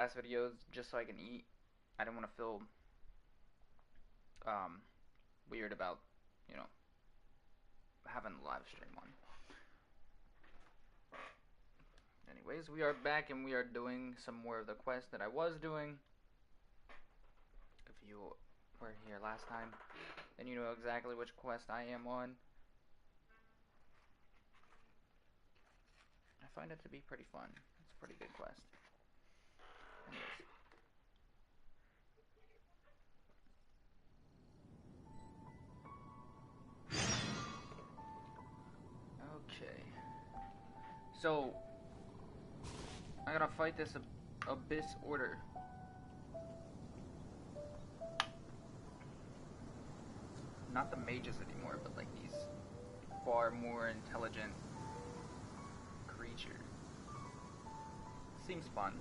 last videos just so I can eat. I didn't want to feel um, weird about, you know, having the live stream on. Anyways, we are back and we are doing some more of the quest that I was doing. If you were here last time, then you know exactly which quest I am on. I find it to be pretty fun. It's a pretty good quest. Anyways. Okay. So, I gotta fight this Abyss Order. Not the mages anymore, but like these far more intelligent creatures. Seems fun.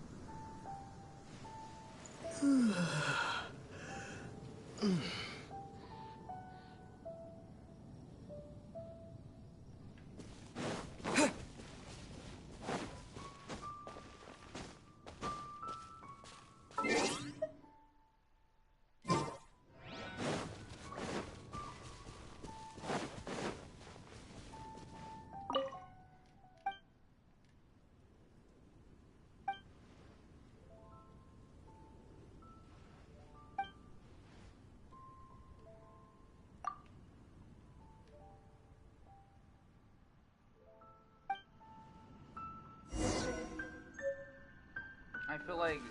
I feel like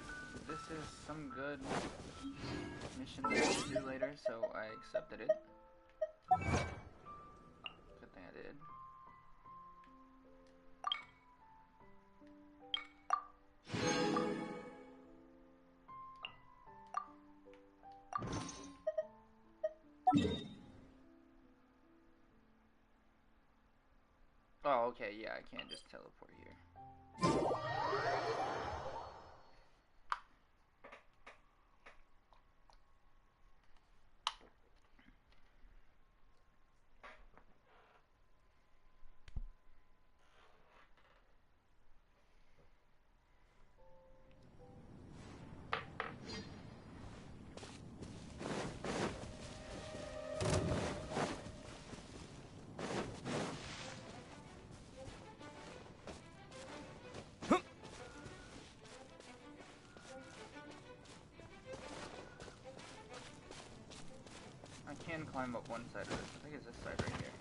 this is some good mission that I can do later, so I accepted it. Good thing I did. Oh, okay, yeah, I can't just teleport here. I can climb up one side of this. I think it's this side right here.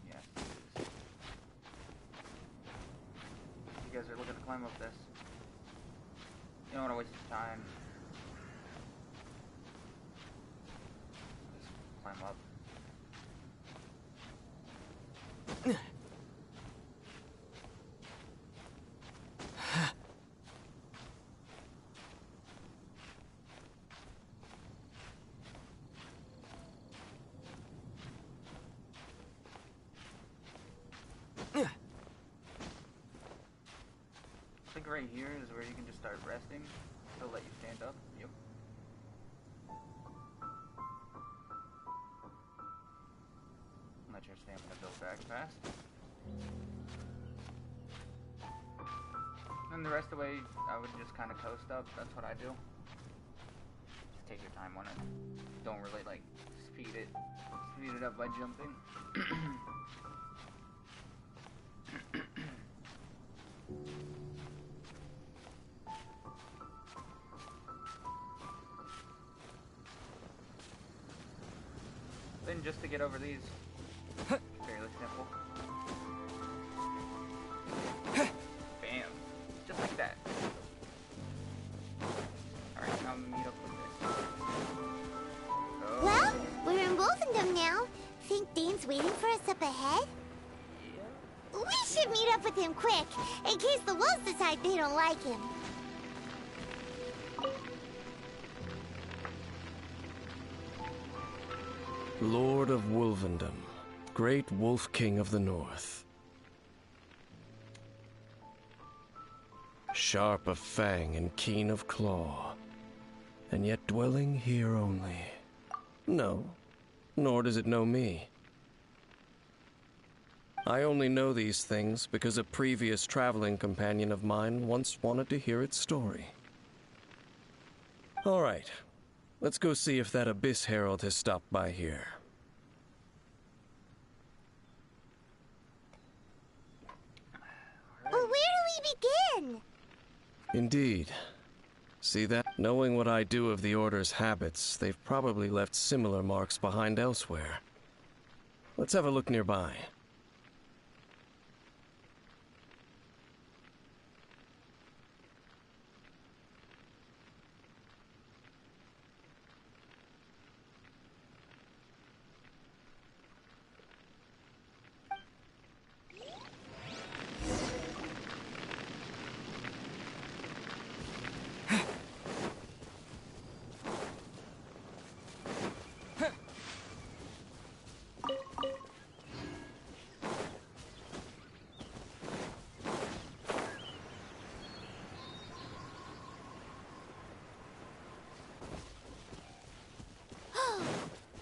Yes, it is. You guys are looking to climb up this. You don't want to waste your time. Just climb up. I think right here is where you can just start resting. They'll let you stand up. Yep. Let your stamina build back fast. And the rest of the way, I would just kind of coast up. That's what I do. Just take your time on it. Don't really like speed it up by jumping. Then just to get over these, fairly simple. Bam. Just like that. Alright, now meet up with this. Oh. Well, we're in Wolfendom now. Think Dane's waiting for us up ahead? Yeah. We should meet up with him quick, in case the wolves decide they don't like him. Lord of Wolfendom, great Wolf King of the North. Sharp of fang and keen of claw, and yet dwelling here only. No, nor does it know me. I only know these things because a previous traveling companion of mine once wanted to hear its story. All right, let's go see if that Abyss Herald has stopped by here. Well, where do we begin? Indeed. See that? Knowing what I do of the Order's habits, they've probably left similar marks behind elsewhere. Let's have a look nearby.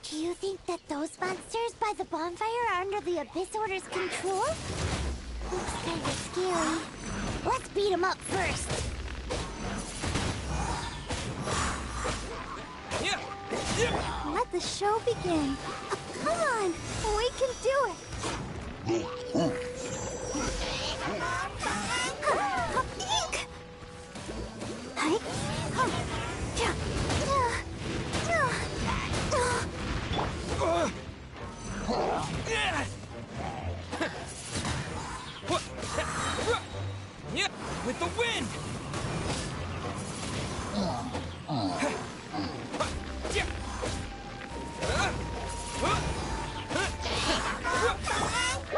Do you think that those monsters by the bonfire are under the Abyss Order's control? Looks kinda scary. Let's beat them up first. Let the show begin. Come on, we can do it. With the wind!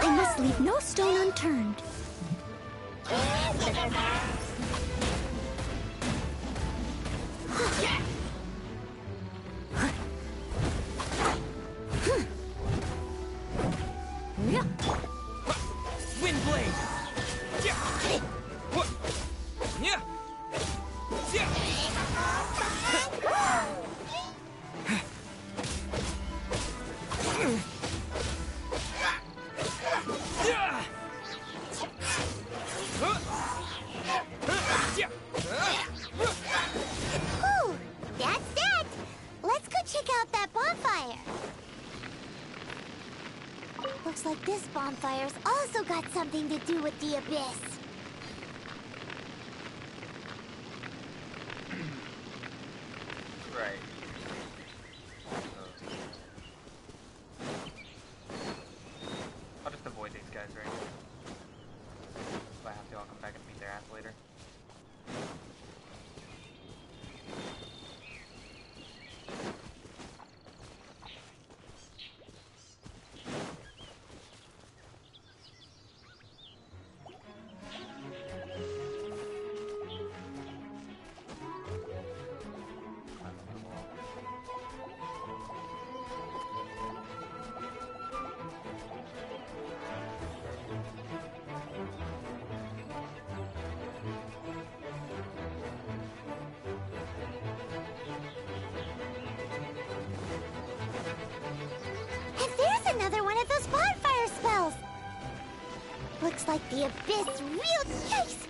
I must leave no stone unturned. Wind blade! Whew, that's that. Let's go check out that bonfire. Looks like this bonfire's also got something to do with the Abyss. Right. I'll just avoid these guys right here. If I have to, I'll come back and beat their ass later. And there's another one of those bonfire spells. Looks like the Abyss real yikes!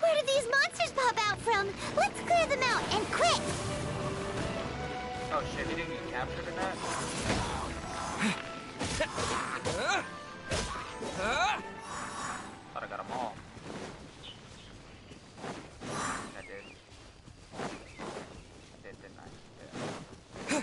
Where did these monsters pop out from? Let's clear them out, and quick! Oh shit, he didn't get captured in that? Thought I got them all. I did. I did, didn't I? Yeah.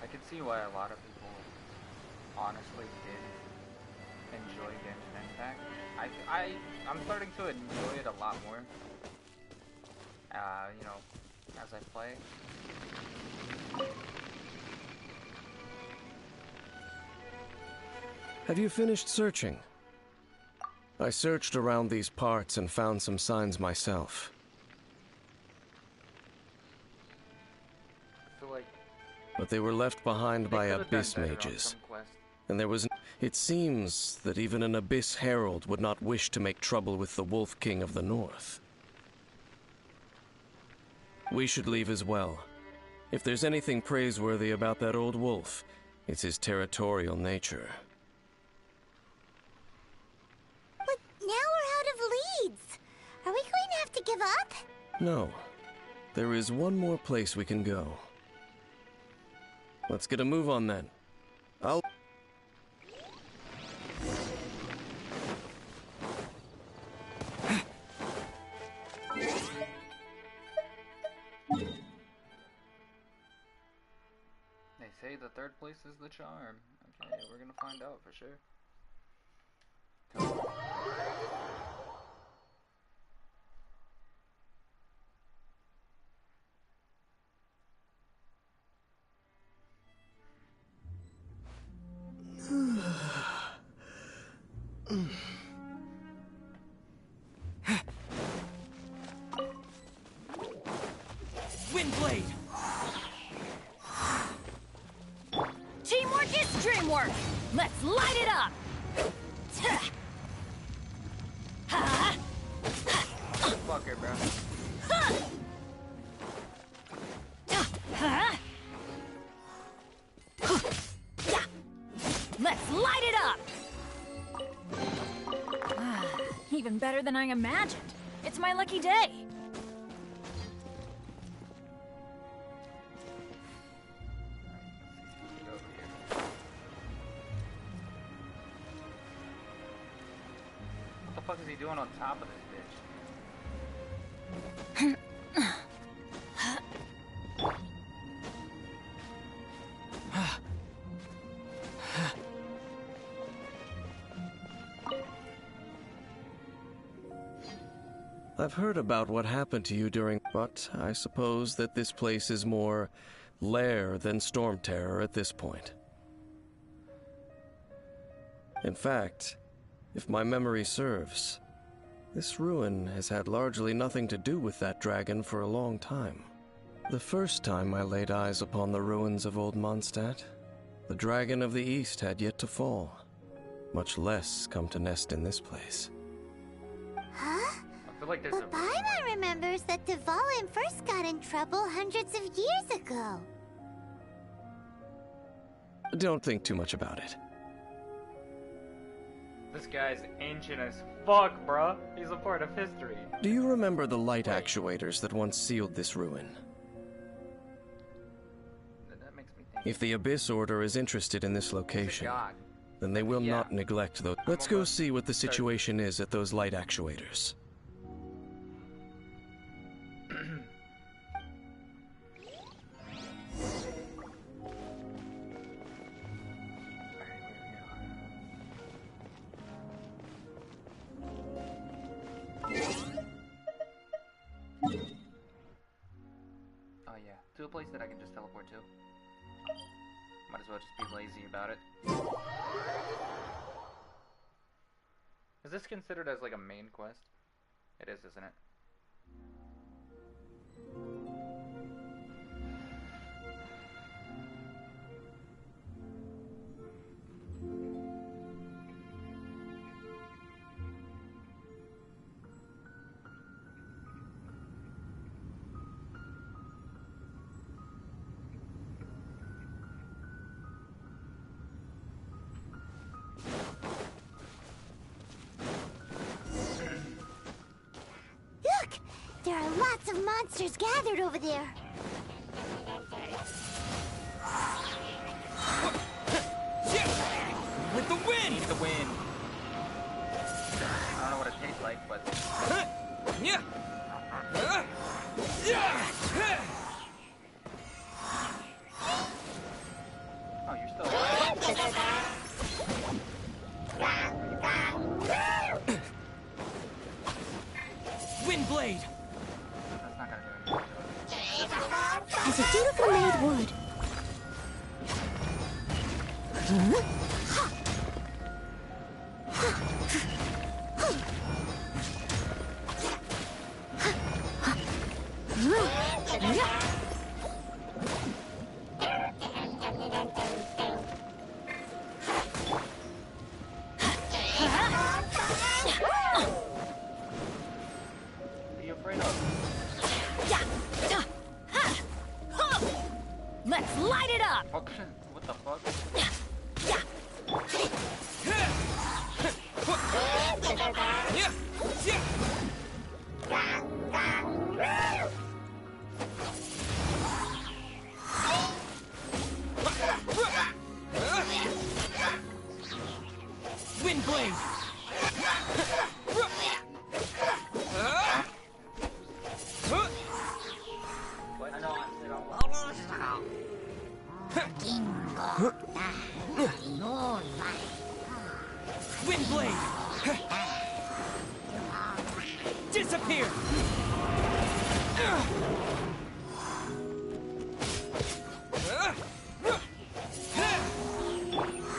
I can see why a lot of people honestly did enjoy Genshin Impact. I'm starting to enjoy it a lot more. You know, as I play. Have you finished searching? I searched around these parts and found some signs myself. I feel like But they were left behind by they could've done abyss better on mages. some quest. And there was... It seems that even an abyss herald would not wish to make trouble with the Wolf King of the North. We should leave as well. If there's anything praiseworthy about that old wolf, it's his territorial nature. But now we're out of leads. Are we going to have to give up? No. There is one more place we can go. Let's get a move on then. I'll... They say the third place is the charm. Okay, we're gonna find out for sure. Windblade! Teamwork is dreamwork! Let's light it up! Fucker, bro. Let's light it up! Even better than I imagined. It's my lucky day. Get over here. What the fuck is he doing on top of this bitch? I've heard about what happened to you during... But I suppose that this place is more lair than storm terror at this point. In fact, if my memory serves, this ruin has had largely nothing to do with that dragon for a long time. The first time I laid eyes upon the ruins of Old Mondstadt, the dragon of the East had yet to fall, much less come to nest in this place. Huh? I feel like there's a... But Paimon remembers that Dvalin first got in trouble hundreds of years ago. Don't think too much about it. This guy's ancient as fuck, bruh. He's a part of history. Do you remember the light actuators that once sealed this ruin? That makes me think. If the Abyss Order is interested in this He's a location, god. then they will Yeah. not neglect those. Let's go see what the situation is at those light actuators. Oh yeah, to a place that I can just teleport to. Might as well just be lazy about it. Is this considered as like a main quest? It is, isn't it? Look! There are lots of monsters gathered over there. With the wind! Need the wind. I don't know what it tastes like, but Yeah. oh, you're still alive. Windblade! That's not gonna do anything to it. What are you afraid of? Let's light it up! Fuck. What the fuck? Wind blade. Wind blade. Disappear.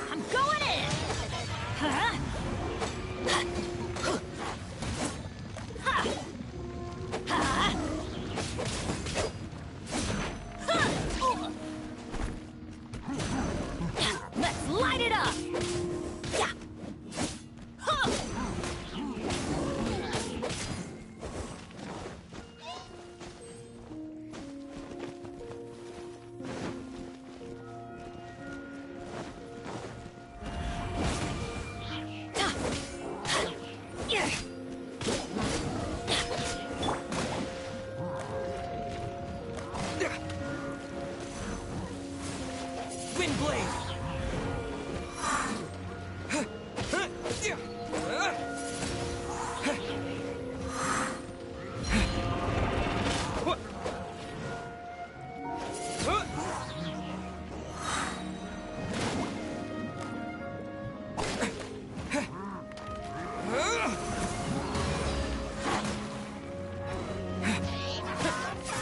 I'm going in! Huh? Let's light it up! Wind blade.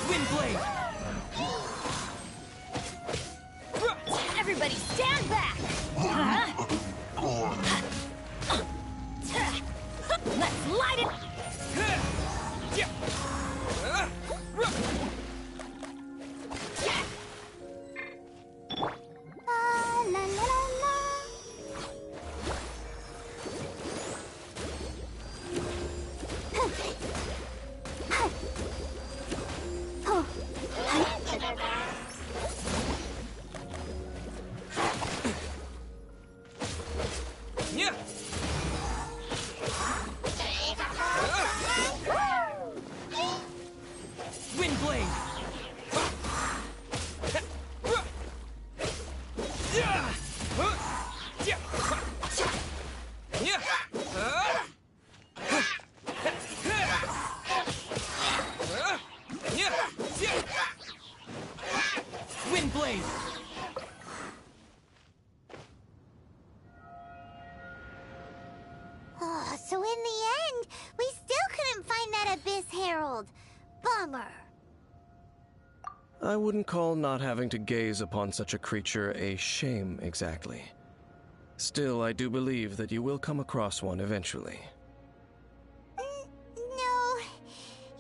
Wind blade. Everybody stand back! Let's light it! La la la la. Yeah. Wind blade. Wind blade. Oh, so in the end, we still couldn't find that Abyss Herald. Bummer. I wouldn't call not having to gaze upon such a creature a shame exactly. Still, I do believe that you will come across one eventually. No,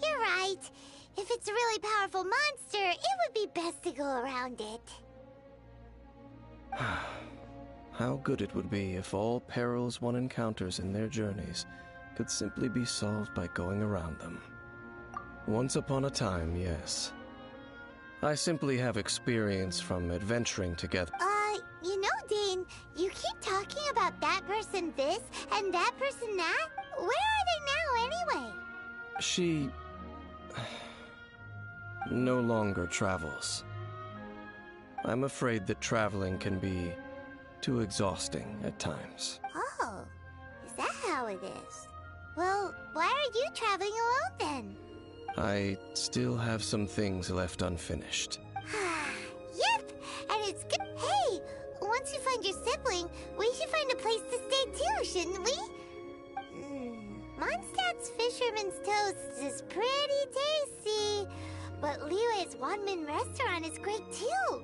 you're right. If it's a really powerful monster, it would be best to go around it. How good it would be if all perils one encounters in their journeys could simply be solved by going around them. Once upon a time, yes. I simply have experience from adventuring together. You know, Dane, you keep talking about that person this and that person that. Where are they now, anyway? She no longer travels. I'm afraid that traveling can be too exhausting at times. Oh, is that how it is? Well, why are you traveling alone then? I still have some things left unfinished. Yep, and it's good. Hey, once you find your sibling, we should find a place to stay too, shouldn't we? Mondstadt's Fisherman's Toast is pretty tasty, but Liyue's Wanmin restaurant is great too.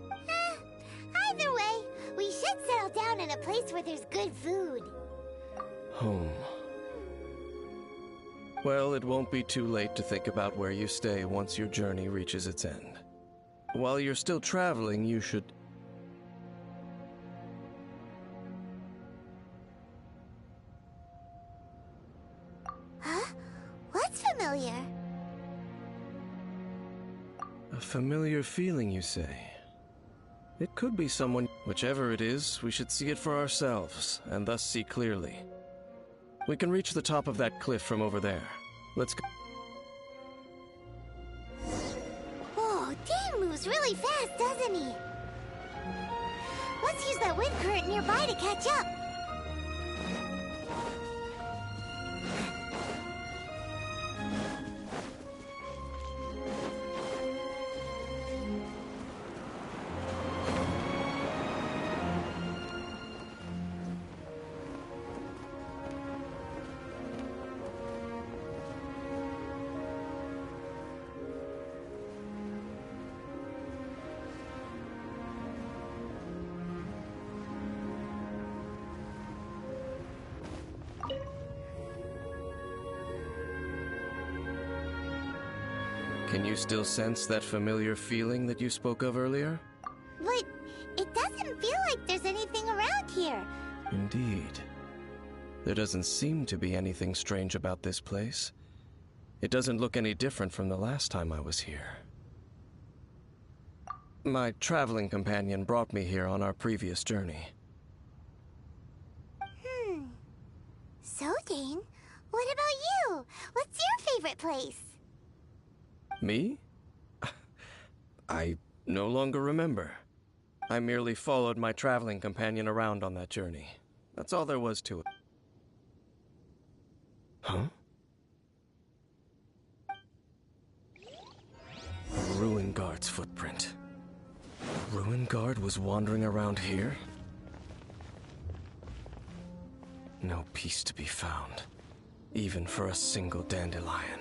Either way, we should settle down in a place where there's good food. Home. Well, it won't be too late to think about where you stay once your journey reaches its end. While you're still traveling, you should... Huh? What's familiar? A familiar feeling, you say? It could be someone... Whichever it is, we should see it for ourselves, and thus see clearly. We can reach the top of that cliff from over there. Let's go. Whoa, Dan moves really fast, doesn't he? Let's use that wind current nearby to catch up. Can you still sense that familiar feeling that you spoke of earlier? But it doesn't feel like there's anything around here. Indeed. There doesn't seem to be anything strange about this place. It doesn't look any different from the last time I was here. My traveling companion brought me here on our previous journey. So, Dane, what about you? What's your favorite place? Me? I no longer remember. I merely followed my traveling companion around on that journey. That's all there was to it. Huh? A Ruin Guard's footprint. A Ruin Guard was wandering around here? No peace to be found, even for a single dandelion.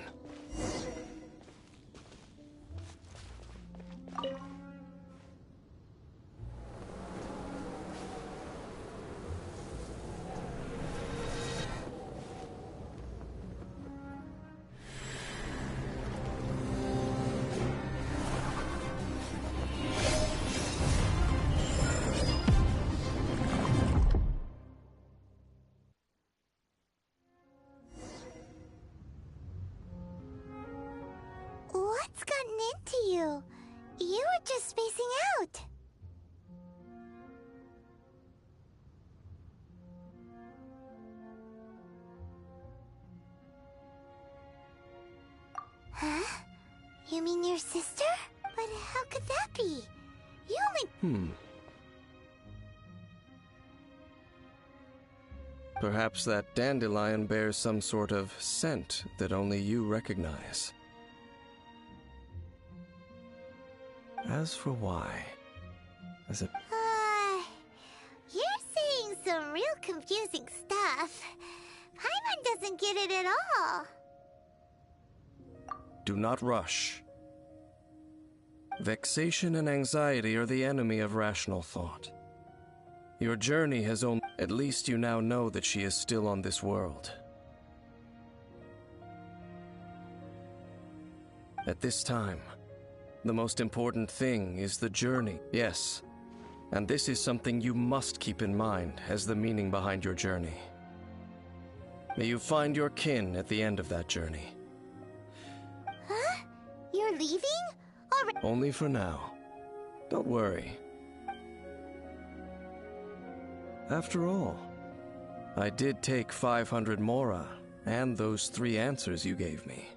What's gotten into you? You were just spacing out. Huh? You mean your sister? But how could that be? You only... Perhaps that dandelion bears some sort of scent that only you recognize. As for why, as it... You're saying some real confusing stuff. Paimon doesn't get it at all. Do not rush. Vexation and anxiety are the enemy of rational thought. Your journey has only... At least you now know that she is still on this world. At this time, the most important thing is the journey, yes. And this is something you must keep in mind as the meaning behind your journey. May you find your kin at the end of that journey. Huh? You're leaving? Only for now. Don't worry. After all, I did take 500 mora and those 3 answers you gave me.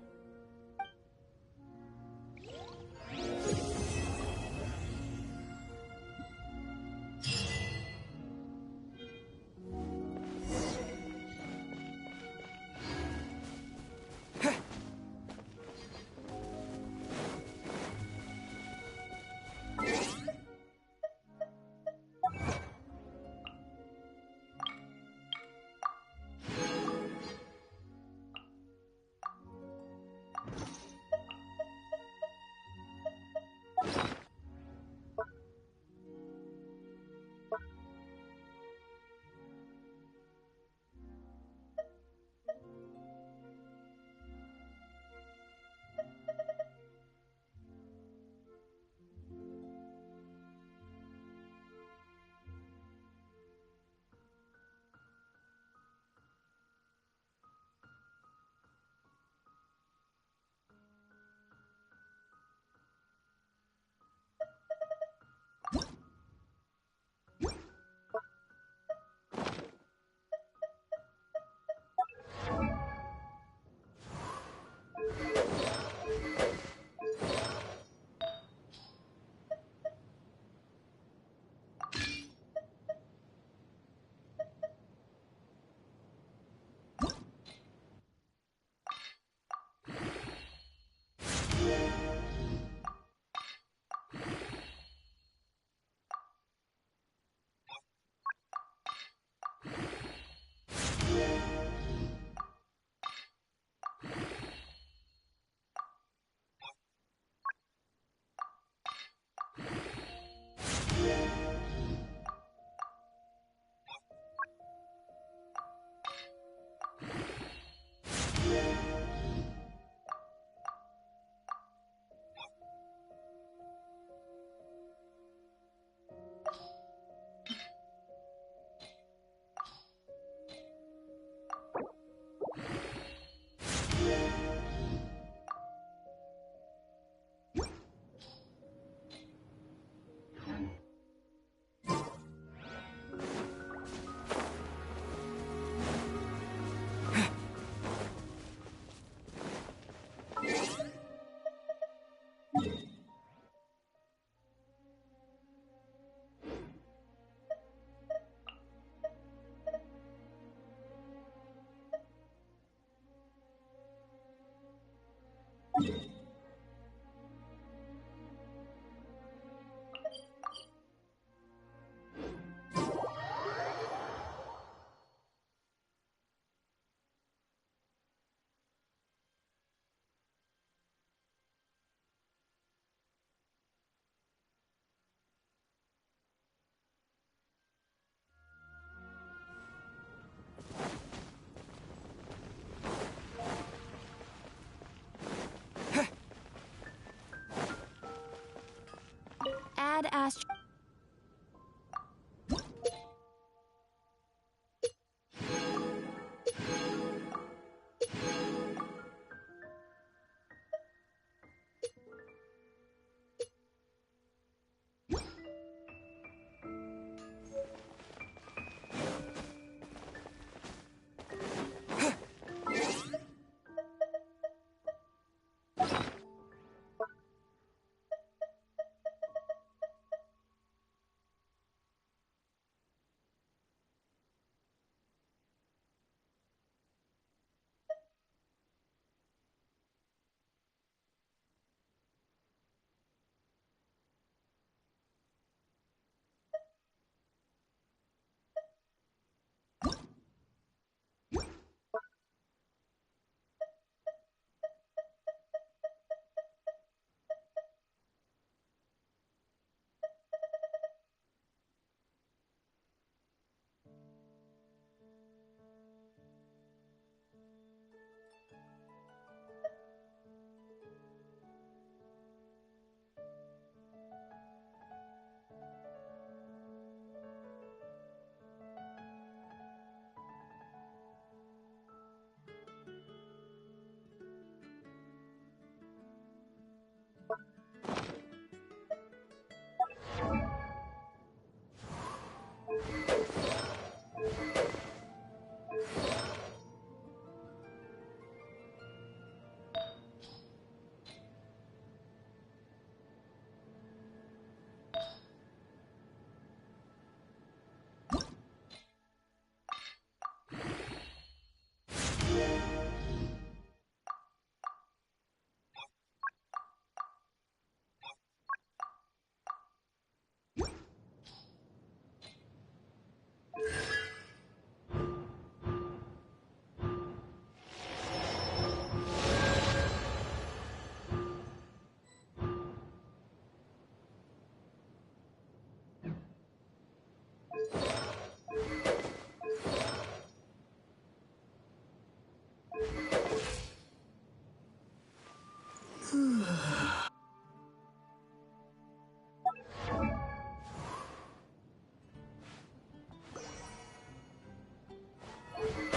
badass.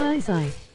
Eyesight.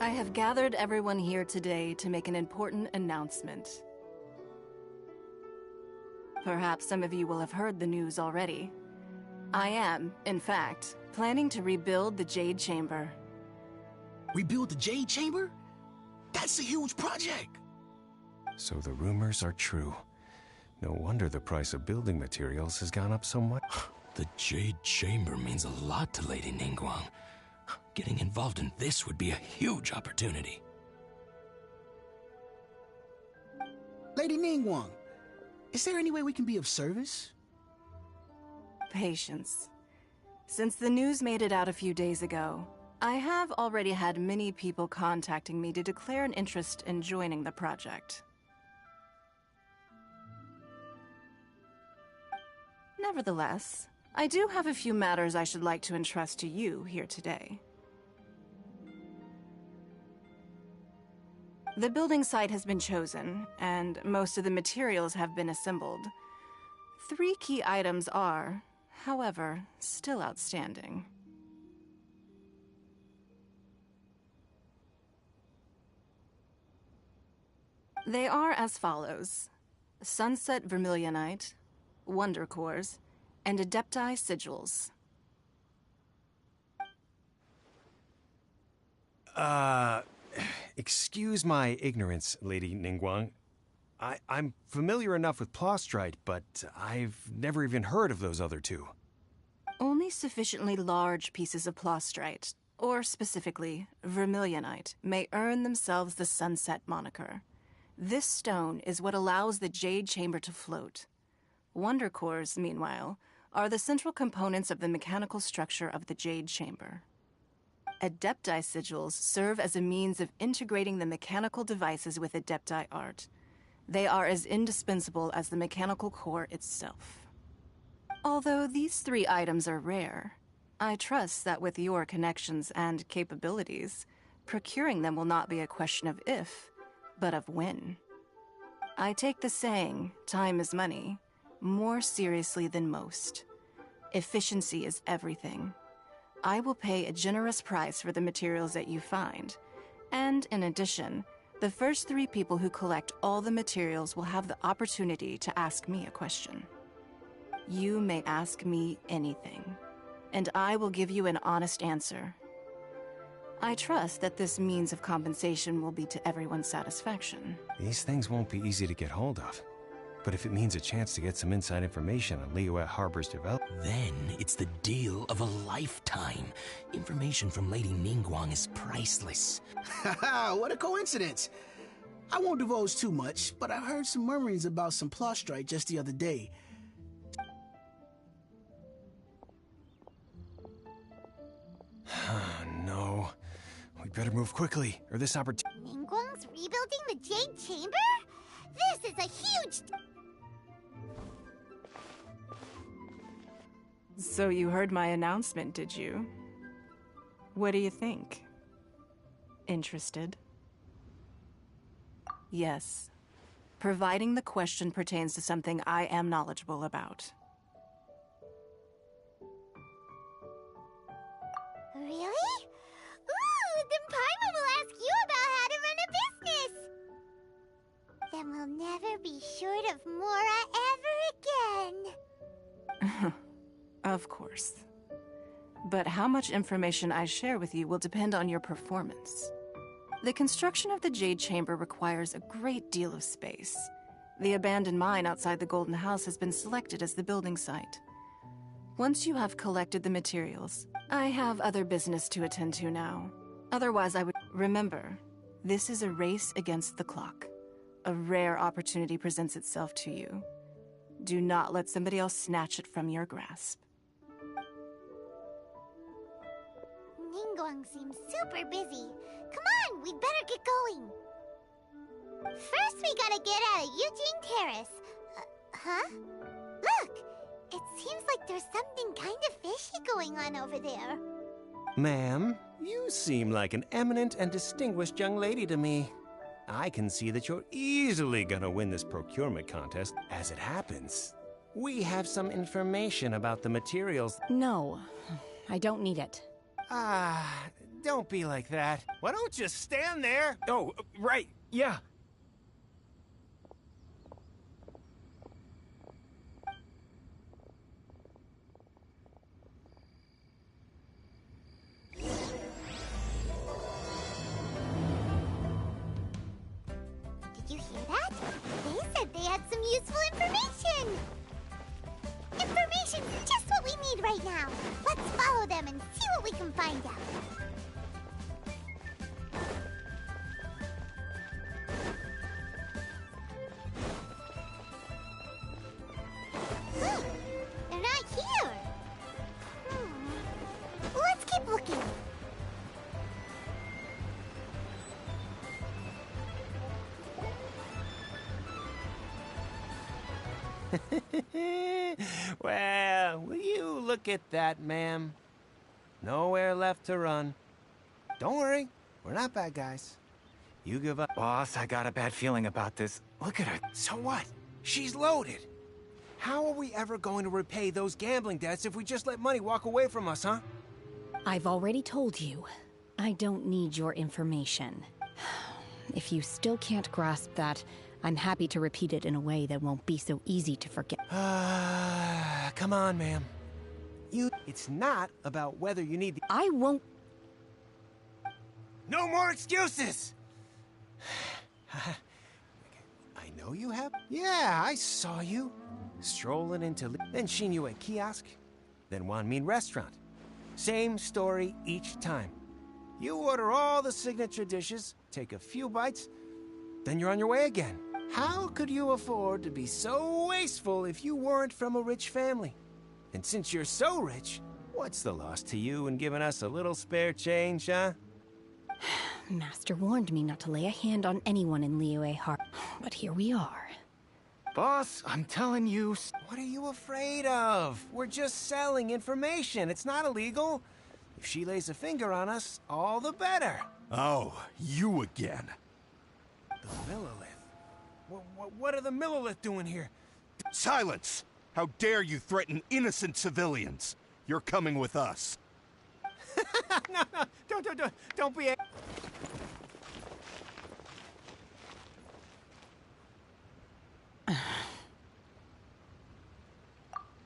I have gathered everyone here today to make an important announcement. Perhaps some of you will have heard the news already. I am, in fact, planning to rebuild the Jade Chamber. Rebuild the Jade Chamber? That's a huge project! So the rumors are true. No wonder the price of building materials has gone up so much. The Jade Chamber means a lot to Lady Ningguang. Getting involved in this would be a huge opportunity. Lady Ningguang, is there any way we can be of service? Patience. Since the news made it out a few days ago, I have already had many people contacting me to declare an interest in joining the project. Nevertheless, I do have a few matters I should like to entrust to you here today. The building site has been chosen, and most of the materials have been assembled. 3 key items are, however, still outstanding. They are as follows: Sunset Vermilionite, Wonder Cores, and Adepti Sigils. Excuse my ignorance, Lady Ningguang. I'm familiar enough with Plostrite, but I've never even heard of those other 2. Only sufficiently large pieces of Plostrite, or specifically Vermilionite, may earn themselves the Sunset moniker. This stone is what allows the Jade Chamber to float. Wonder Cores, meanwhile, are the central components of the mechanical structure of the Jade Chamber. Adepti Sigils serve as a means of integrating the mechanical devices with Adepti art. They are as indispensable as the mechanical core itself. Although these 3 items are rare, I trust that with your connections and capabilities, procuring them will not be a question of if, but of when. I take the saying, time is money, more seriously than most. Efficiency is everything. I will pay a generous price for the materials that you find, and in addition, the first 3 people who collect all the materials will have the opportunity to ask me a question. You may ask me anything, and I will give you an honest answer. I trust that this means of compensation will be to everyone's satisfaction. These things won't be easy to get hold of. But if it means a chance to get some inside information on Liyue Harbor's development... Then it's the deal of a lifetime. Information from Lady Ningguang is priceless. Haha, what a coincidence! I won't divulge too much, but I heard some murmurings about some Plostrite just the other day. No. We better move quickly, or this opportunity... Ningguang's rebuilding the Jade Chamber? This is a huge... So you heard my announcement, did you? What do you think? Interested? Yes. Providing the question pertains to something I am knowledgeable about. Really? Ooh, then Paimon will ask you about how to run a business! Then we'll never be short of Mora ever again. Of course. But how much information I share with you will depend on your performance. The construction of the Jade Chamber requires a great deal of space. The abandoned mine outside the Golden House has been selected as the building site. Once you have collected the materials, I have other business to attend to now. Otherwise, I would... Remember, this is a race against the clock. A rare opportunity presents itself to you. Do not let somebody else snatch it from your grasp. Ningguang seems super busy. Come on, we'd better get going. First, we gotta get out of Eugene Terrace. Huh? Look! It seems like there's something kind of fishy going on over there. Ma'am, you seem like an eminent and distinguished young lady to me. I can see that you're easily gonna win this procurement contest. As it happens, we have some information about the materials. No, I don't need it. don't be like that. Why don't you stand there? Oh, right, yeah. Did you hear that? They said they had some useful information! Information's just what we need right now. Let's follow them and see what we can find out. They're not here. Let's keep looking. Well, will you look at that, ma'am? Nowhere left to run. Don't worry, we're not bad guys. You give up. Boss, I got a bad feeling about this. Look at her. So what? She's loaded. How are we ever going to repay those gambling debts if we just let money walk away from us, huh? I've already told you, I don't need your information. If you still can't grasp that, I'm happy to repeat it in a way that won't be so easy to forget. Come on, ma'am. It's not about whether you need the... I won't... No more excuses! I know you have... Yeah, I saw you. Strolling into... Then Shinyu at kiosk. Then Wanmin restaurant. Same story each time. You order all the signature dishes, take a few bites, then you're on your way again. How could you afford to be so wasteful if you weren't from a rich family? And since you're so rich, what's the loss to you in giving us a little spare change, huh? Master warned me not to lay a hand on anyone in Liyue Harbor, but here we are. Boss, I'm telling you... What are you afraid of? We're just selling information. It's not illegal. If she lays a finger on us, all the better. Oh, you again. The Millilith. What are the Millilith doing here? Silence! How dare you threaten innocent civilians? You're coming with us. No, don't be...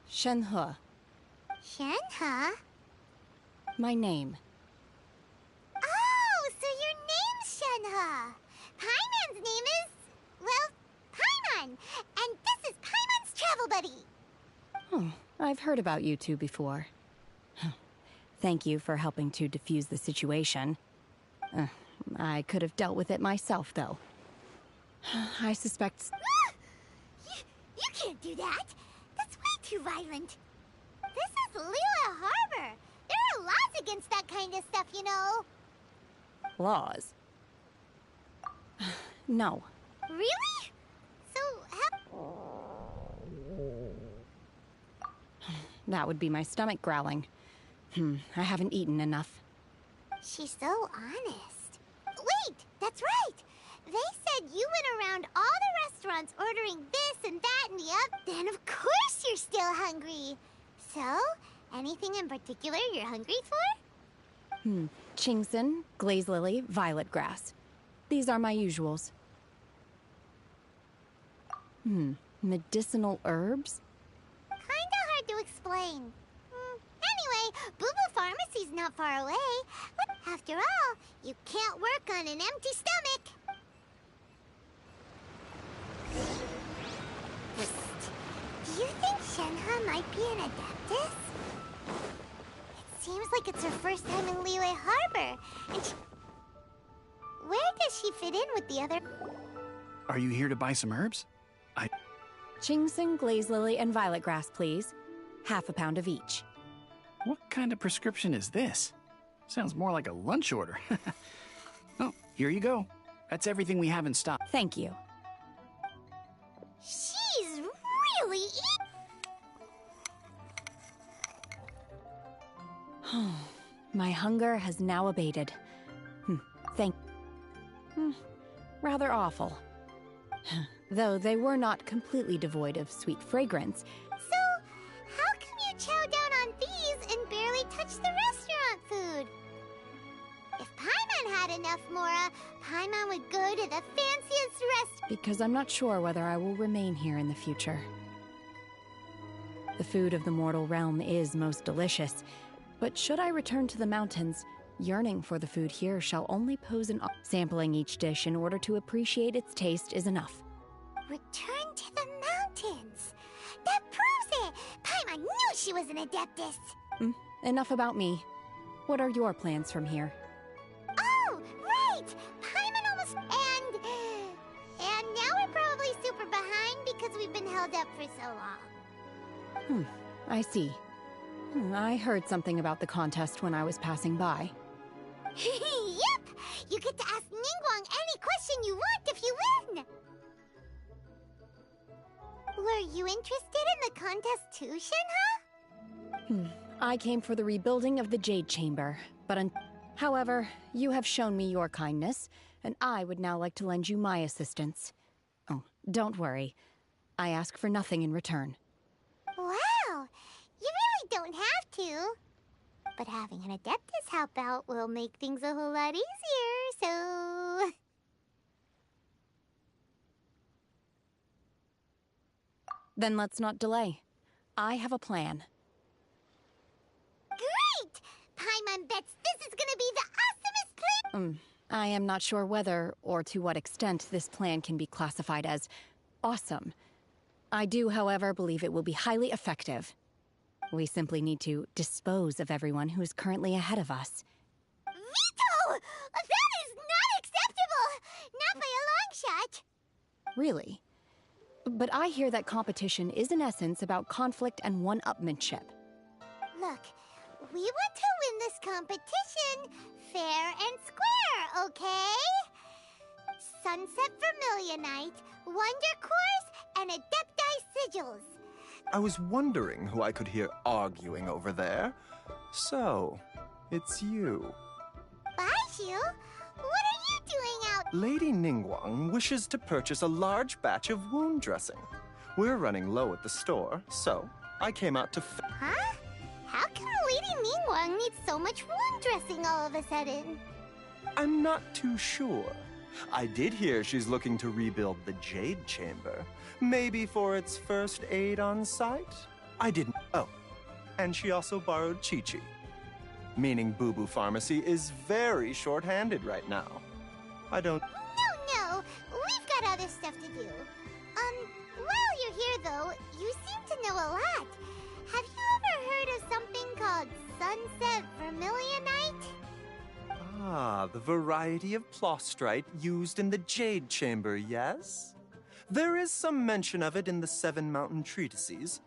Shenhe, Shenhe? my name. Oh, so your name's Shenhe. Paimon's name is... well, Paimon. And this is Paimon's travel buddy. Oh, I've heard about you two before. Thank you for helping to defuse the situation. I could have dealt with it myself, though. I suspect... You can't do that. That's way too violent. This is Liyue Harbor. There are laws against that kind of stuff, you know. Laws? No. Really? So, That would be my stomach growling. I haven't eaten enough. She's so honest. Wait, that's right. They said you went around all the restaurants ordering this and that and the other. Then of course you're still hungry. So, anything in particular you're hungry for? Chingson, glaze lily, violet grass. These are my usuals. Medicinal herbs? Kinda hard to explain. Anyway, Boo Boo Pharmacy's not far away. After all, you can't work on an empty stomach. Do you think Shenhe might be an adeptus? It seems like it's her first time in Liyue Harbor, and where does she fit in with the other... Are you here to buy some herbs? Chingson, glaze lily, and violet grass, please. Half a pound of each. What kind of prescription is this? Sounds more like a lunch order. Oh, here you go. That's everything we have in stock. Thank you. She's really My hunger has now abated. Rather awful. Though they were not completely devoid of sweet fragrance. So, how come you chow down on these and barely touch the restaurant food? had enough, Mora. Paimon would go to the fanciest rest. Because I'm not sure whether I will remain here in the future. The food of the mortal realm is most delicious, but should I return to the mountains, yearning for the food here shall only pose an sampling each dish in order to appreciate its taste is enough. Return to the mountains. That proves it. Paimon knew she was an Adeptus. Enough about me. What are your plans from here? Oh, right! Paimon almost... And now we're probably super behind because we've been held up for so long. I see. I heard something about the contest when I was passing by. Yep! You get to ask Ningguang any question you want if you win! Were you interested in the contest too, Shinha? I came for the rebuilding of the Jade Chamber, but however, you have shown me your kindness, and I would now like to lend you my assistance. Oh, don't worry. I ask for nothing in return. Wow! You really don't have to. But having an Adeptus help out will make things a whole lot easier, so... Then let's not delay. I have a plan. Great! Paimon bets this is gonna be the awesomest plan! I am not sure whether or to what extent this plan can be classified as awesome. I do, however, believe it will be highly effective. We simply need to dispose of everyone who is currently ahead of us. Vito! That is not acceptable! Not by a long shot! Really? But I hear that competition is in essence about conflict and one-upmanship. Look, we want to win this competition fair and square, okay? Sunset Vermilionite, Wonder Cores, and Adepti Sigils. I was wondering who I could hear arguing over there. So, it's you. Baiju? What are you doing out? Lady Ningguang wishes to purchase a large batch of wound dressing. We're running low at the store, so I came out to Huh? How come Lady Ningguang needs so much wound dressing all of a sudden? I'm not too sure. I did hear she's looking to rebuild the Jade Chamber. Maybe for its first aid on site? I didn't. Oh, and she also borrowed Chi-Chi. Meaning Boo Boo Pharmacy is very short-handed right now. I don't... No, we've got other stuff to do. While you're here though, you seem to know a lot. Have you ever heard of something called Sunset Vermilionite? Ah, the variety of plostrite used in the Jade Chamber, yes? There is some mention of it in the Seven Mountain Treatises.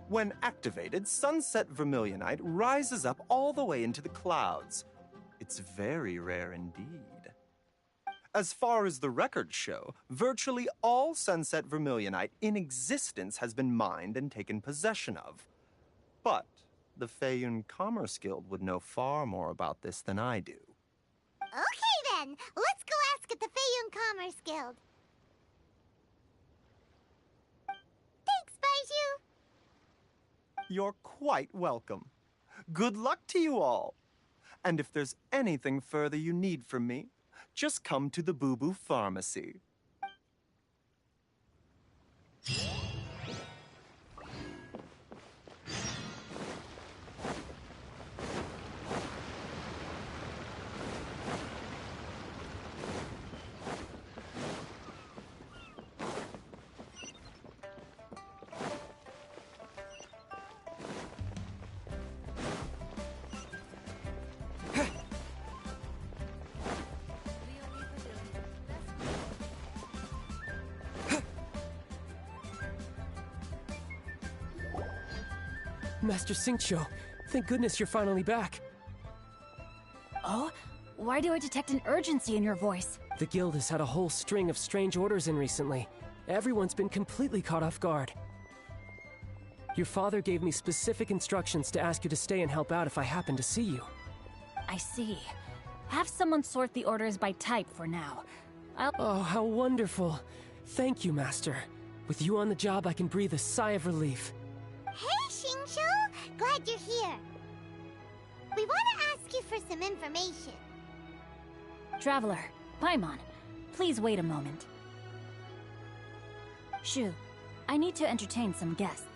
When activated, Sunset Vermilionite rises up all the way into the clouds. It's very rare indeed. As far as the records show, virtually all Sunset Vermilionite in existence has been mined and taken possession of. But the Feiyun Commerce Guild would know far more about this than I do. Okay then, let's go ask at the Feiyun Commerce Guild. Thanks, Baiju. You're quite welcome. Good luck to you all. And if there's anything further you need from me, just come to the Boo Boo Pharmacy. Master Xingqiu, thank goodness you're finally back. Oh? Why do I detect an urgency in your voice? The guild has had a whole string of strange orders in recently. Everyone's been completely caught off guard. Your father gave me specific instructions to ask you to stay and help out if I happen to see you. I see. Have someone sort the orders by type for now. Oh, how wonderful. Thank you, Master. With you on the job, I can breathe a sigh of relief. Hey, Xingqiu! Glad you're here. We want to ask you for some information. Traveler, Paimon, please wait a moment. Shu, I need to entertain some guests.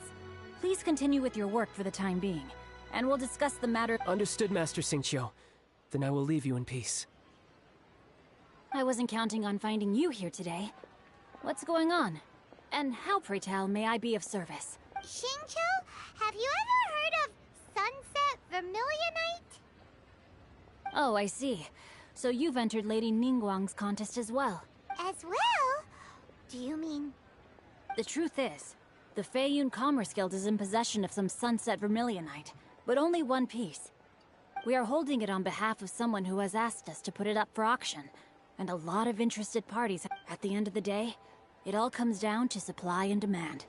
Please continue with your work for the time being, and we'll discuss the matter— Understood, Master Xingqiu. Then I will leave you in peace. I wasn't counting on finding you here today. What's going on? And how, pray tell, may I be of service? Xingqiu, have you ever heard of Sunset Vermilionite? Oh, I see. So you've entered Lady Ningguang's contest as well. As well? Do you mean... The truth is, the Feiyun Commerce Guild is in possession of some Sunset Vermilionite, but only one piece. We are holding it on behalf of someone who has asked us to put it up for auction, and a lot of interested parties. At the end of the day, it all comes down to supply and demand.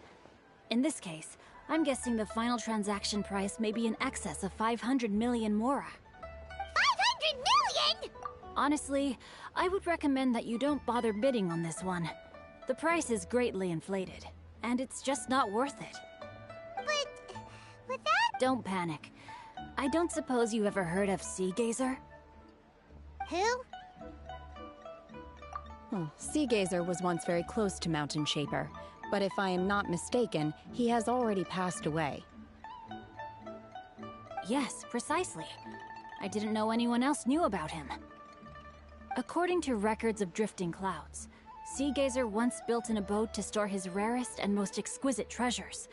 In this case, I'm guessing the final transaction price may be in excess of 500 million mora. 500 million?! Honestly, I would recommend that you don't bother bidding on this one. The price is greatly inflated, and it's just not worth it. But... with that... Don't panic. I don't suppose you ever heard of Sea Gazer? Who? Oh, Sea Gazer was once very close to Mountain Shaper, but if I am not mistaken, he has already passed away. Yes, precisely. I didn't know anyone else knew about him. According to records of drifting clouds, Sea Gazer once built an abode to store his rarest and most exquisite treasures,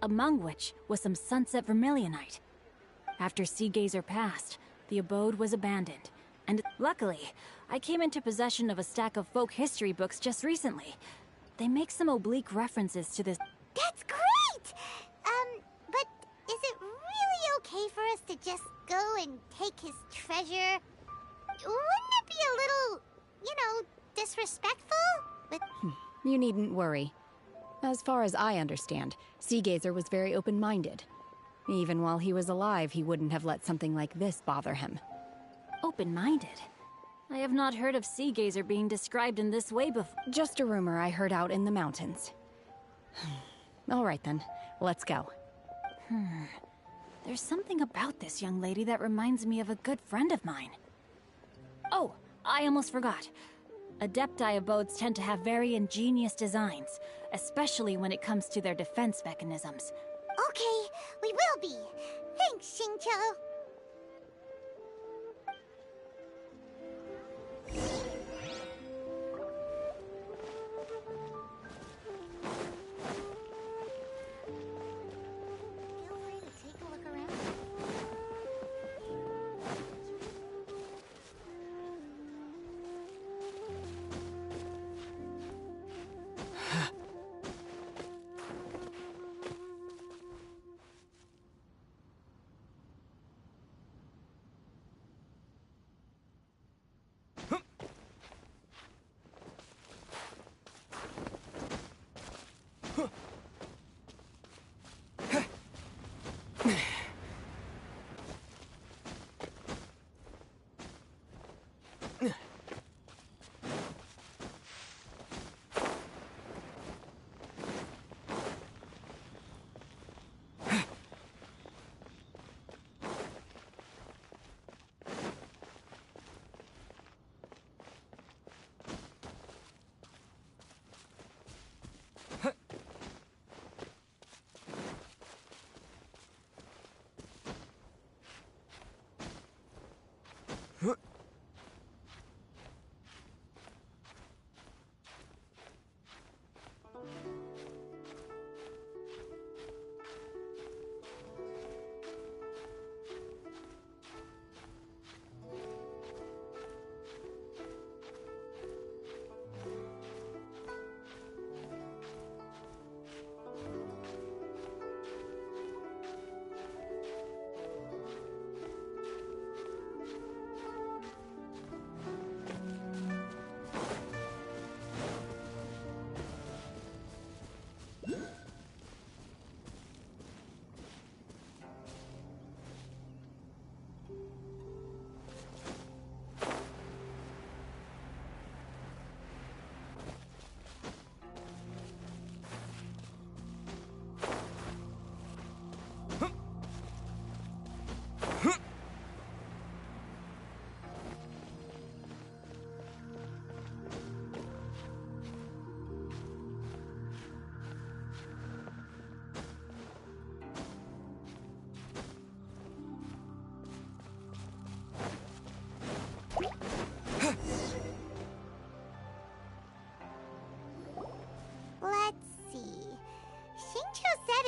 among which was some Sunset Vermilionite. After Sea Gazer passed, the abode was abandoned, and luckily, I came into possession of a stack of folk history books just recently. They make some oblique references to this— That's great! But is it really okay for us to just go and take his treasure? Wouldn't it be a little, disrespectful? But... You needn't worry. As far as I understand, Sea Gazer was very open-minded. Even while he was alive, he wouldn't have let something like this bother him. Open-minded? I have not heard of Sea Gazer being described in this way before. Just a rumor I heard out in the mountains. All right then, let's go. There's something about this young lady that reminds me of a good friend of mine. Oh, I almost forgot. Adepti abodes tend to have very ingenious designs, especially when it comes to their defense mechanisms. Okay, we will be. Thanks, Xingqiu. Feel free to take a look around.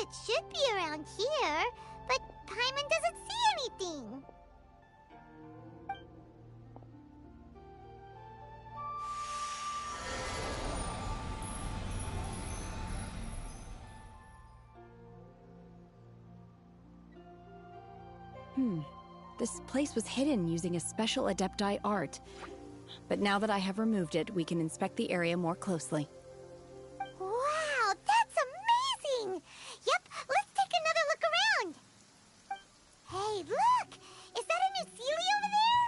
it should be around here, but Paimon doesn't see anything. This place was hidden using a special Adepti art. But now that I have removed it, we can inspect the area more closely. Wow, that's amazing! Yep, let's take another look around. Hey, look! Is that a new Sealy over there?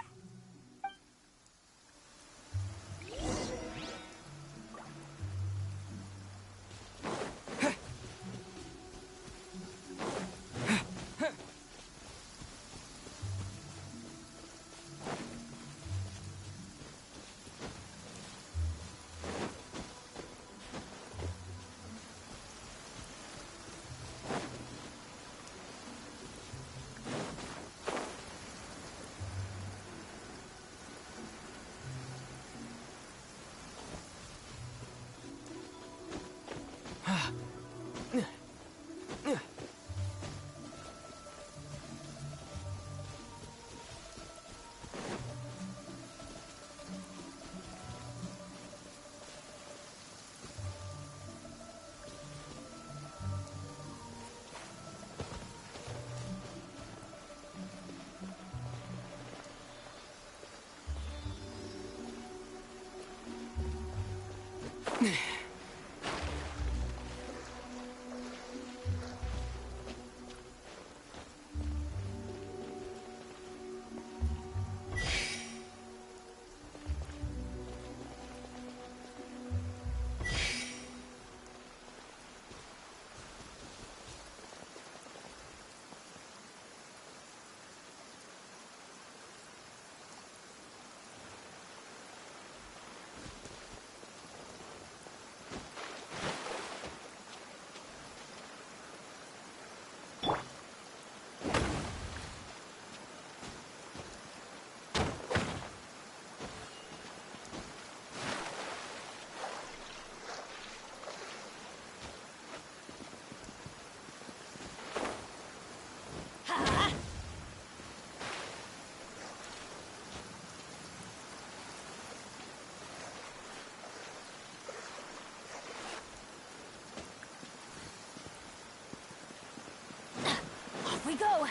Off we go!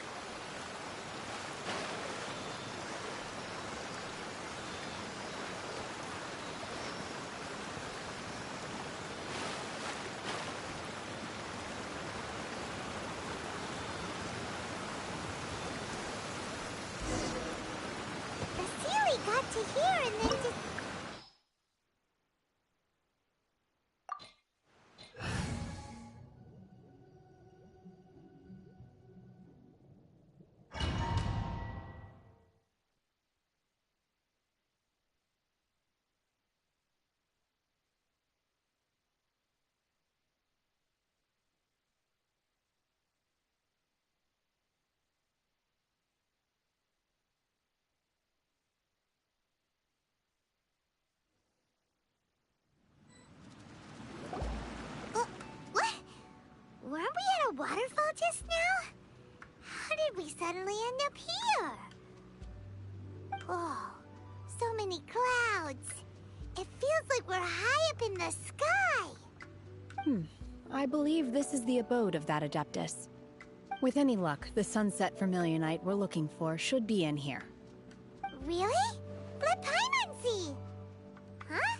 The Sealy got to here and then just... What? Weren't we at a waterfall just now? How did we suddenly end up here? Oh, so many clouds. It feels like we're high up in the sky. I believe this is the abode of that Adeptus. With any luck, the sunset vermilionite we're looking for should be in here. Really? Let Paimon see. Huh?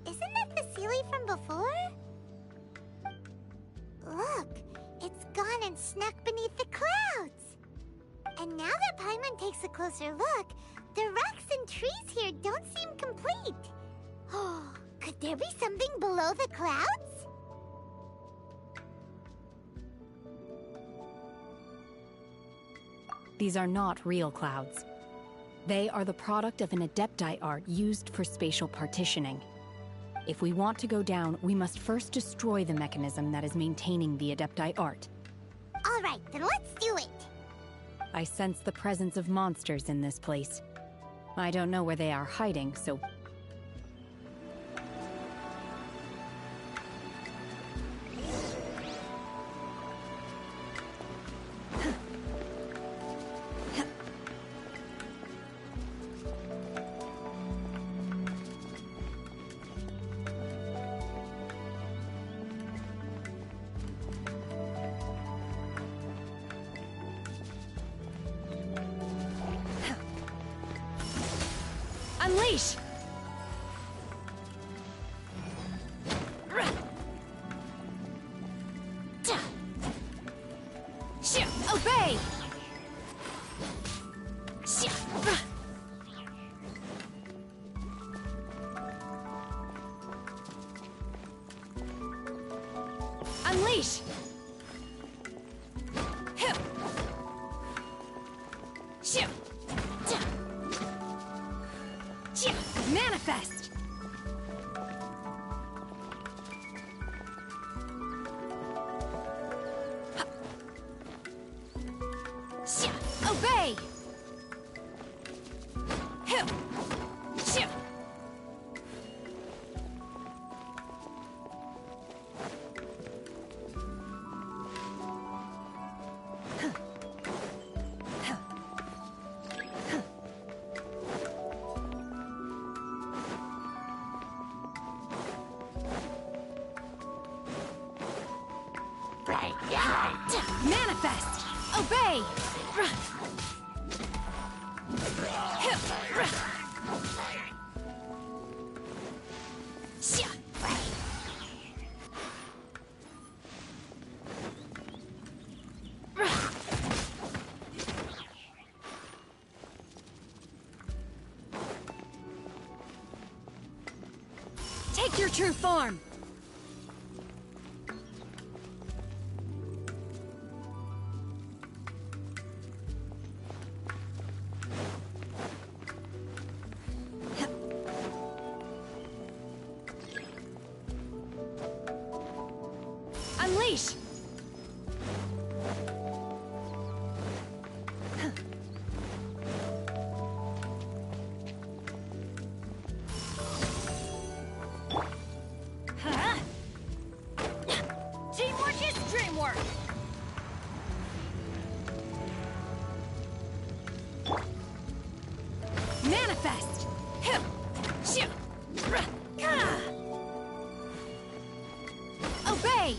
Isn't that the Sealy from before? Look, it's gone and snuck beneath the clouds. And now that Paimon takes a closer look, the rocks and trees here don't seem complete. Oh, could there be something below the clouds? These are not real clouds. They are the product of an Adepti art used for spatial partitioning. If we want to go down, we must first destroy the mechanism that is maintaining the Adepti art. All right, then let's do it. I sense the presence of monsters in this place. I don't know where they are hiding, so... Unleash! Obey! Unleash! Manifest! Obey! Manifest! Obey! Take your true form! Unleash! Teamwork is dreamwork! Manifest! Obey!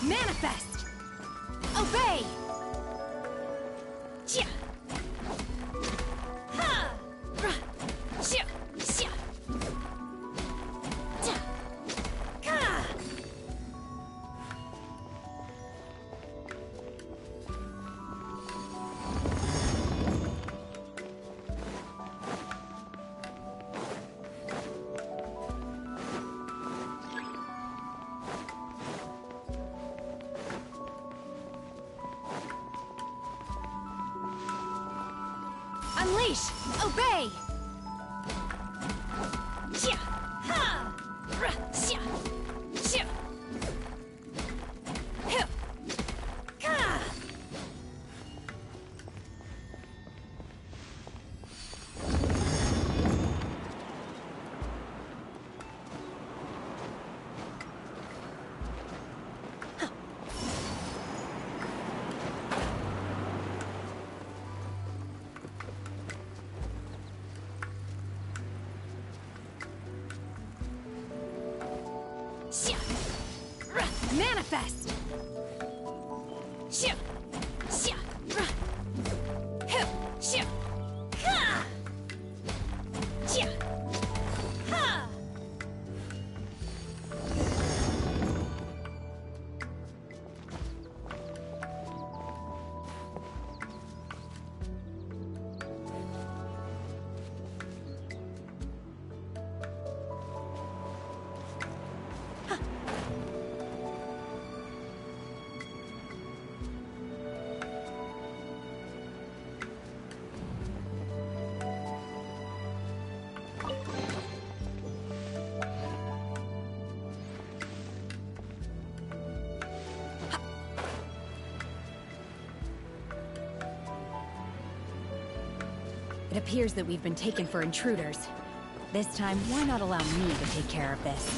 Manifest! Obey! Chia! Ha! Ra! Shia! Shia! Ta! Ka! Unleash! Obey! Chia! Ha! Ra! Shia! Shia! Hill! Ka! Shia! Ra! Manifest! It appears that we've been taken for intruders. This time, why not allow me to take care of this?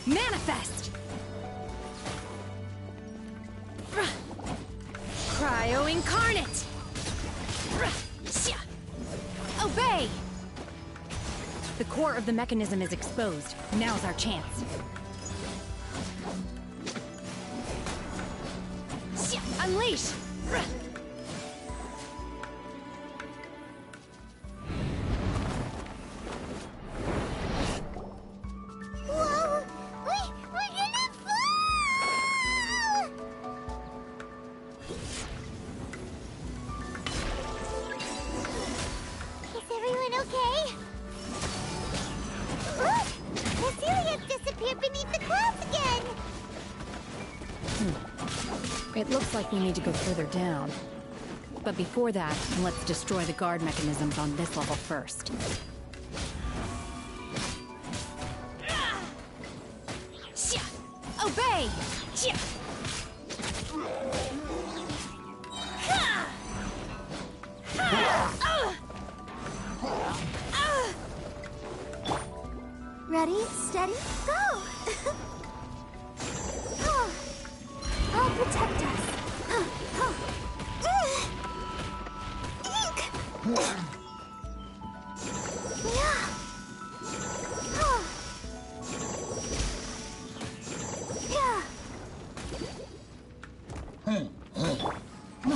Manifest! Cryo Incarnate! Obey! The core of the mechanism is exposed. Now's our chance. Unleash! Whoa! We're gonna fall! Is everyone okay? Look! Cecilia disappeared beneath the clouds again! It looks like we need to go further down. But before that, let's destroy the guard mechanisms on this level first. Obey! Ready, steady, go! I'll protect us. Ink!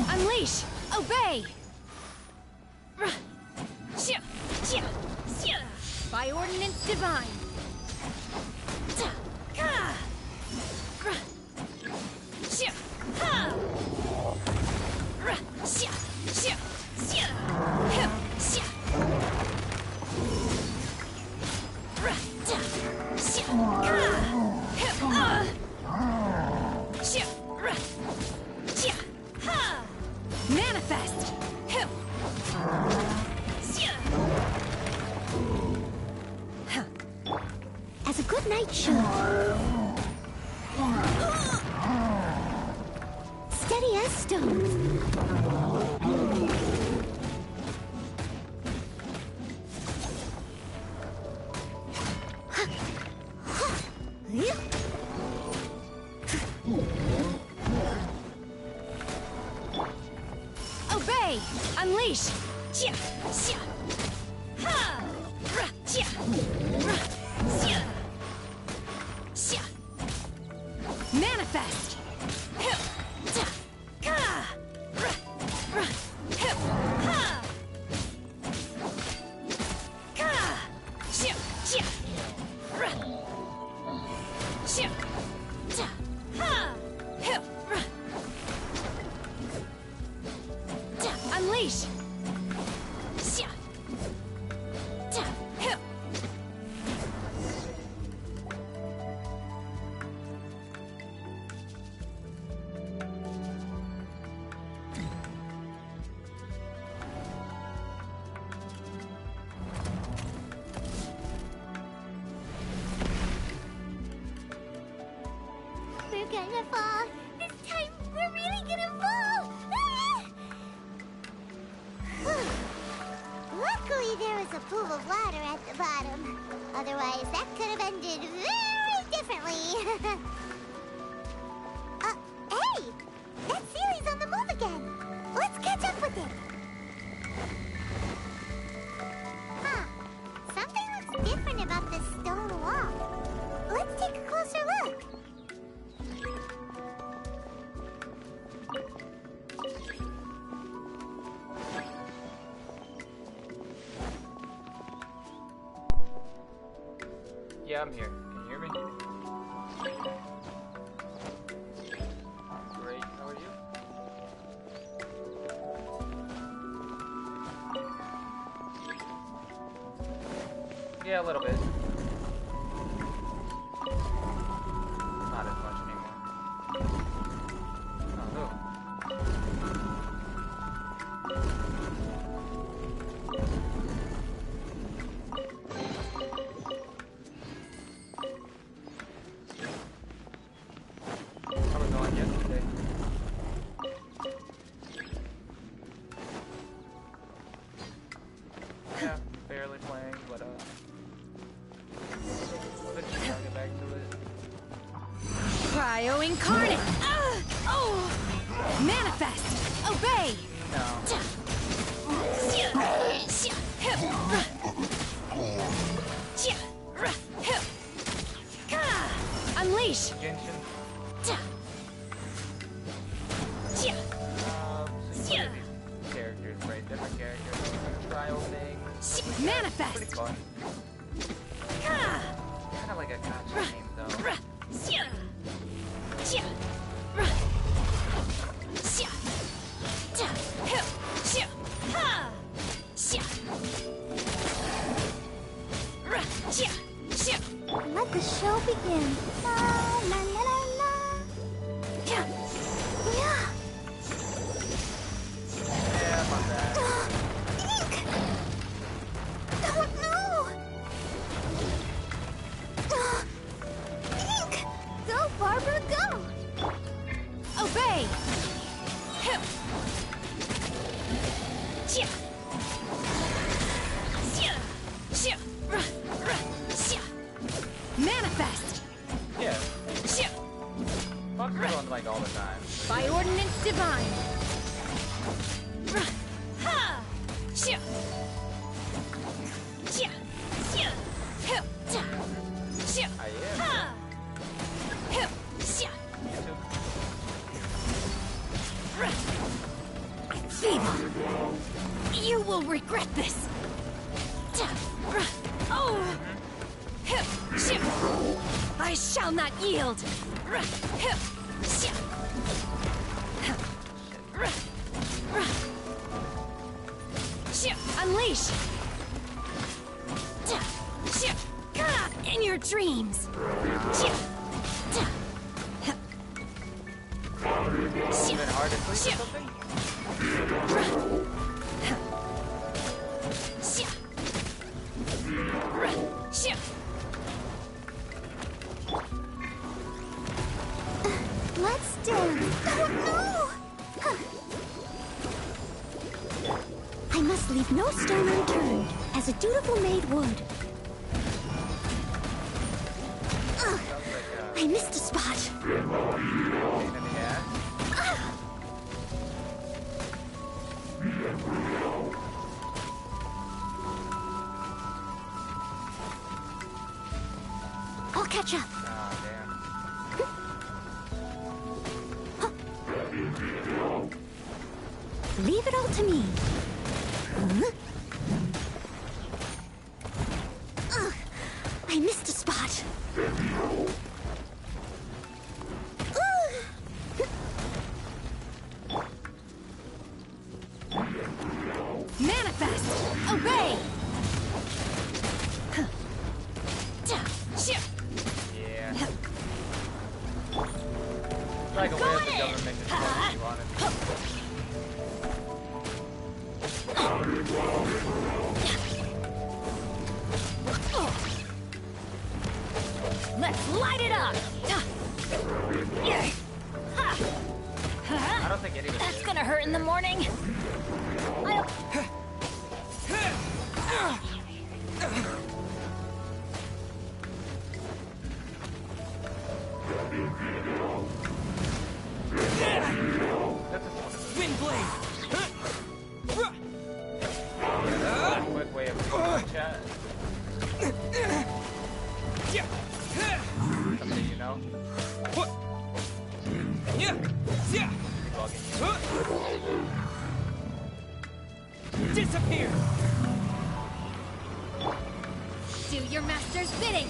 Unleash! Obey! By ordinance divine! Manifest! As a good knight should. Steady as stones. Obey! Unleash! Manifest! Unleash! We're gonna fall. This time, we're really gonna fall. Luckily, there was a pool of water at the bottom. Otherwise, that could have ended very differently. Hey! That Sealy's on the move again. Let's catch up with it. Yeah, I'm here. Can you hear me? Great. How are you? Yeah, a little bit. Not as much anymore. Oh, no. I was on yesterday. Yeah, barely playing, but eventually I'll get back to it. Cryo incarnate! Oh! Manifest! Obey! No. Unleash! Genshin. So you look at these characters, right? Different characters, trial things. Manifest! Pretty fun. Kind of like a gotcha game, though. Let the show begin. La la la la la. Yeah. Yeah, about that. Ink! Oh no! Ink! Go, Barbara, go! Obey! Manifest! Yeah. Fox is on like all the time. By ordinance divine! I am. Feeble! You will regret this! Oh! I shall not yield! Unleash! In your dreams! Is it hard to sleep or something? Let's dance. Oh no! I must leave no stone unturned, as a dutiful maid would. I missed a spot. Pain in the ass. I'll catch up. Oh, damn. Leave it all to me. I missed a spot. Manifest! Obey! Yeah. It's like a way of the government control you on it. Let's light it up! I don't think any of it That's is. gonna hurt in the morning. Windblade! Quick way of doing my chat. Something you know. Disappear! Do your master's bidding!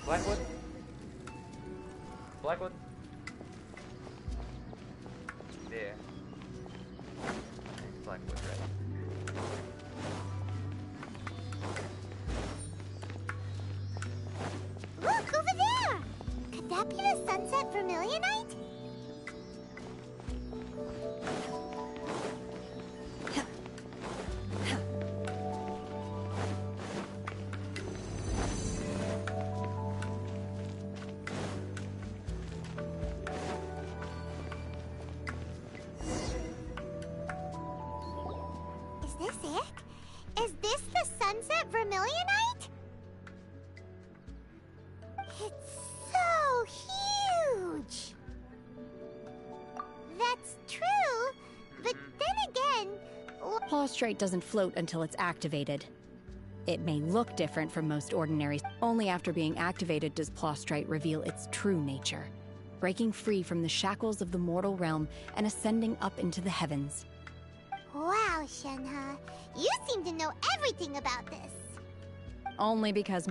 Blackwood? Blackwood? Yeah. Blackwood, right? Look, over there! Could that be the sunset vermilionite? Is this it? Is this the sunset vermilionite? It's so huge! That's true, but then again... Plaustrate doesn't float until it's activated. It may look different from most ordinary. Only after being activated does Plaustrate reveal its true nature, breaking free from the shackles of the mortal realm and ascending up into the heavens. Wow, Shenhe. You seem to know everything about this. Only because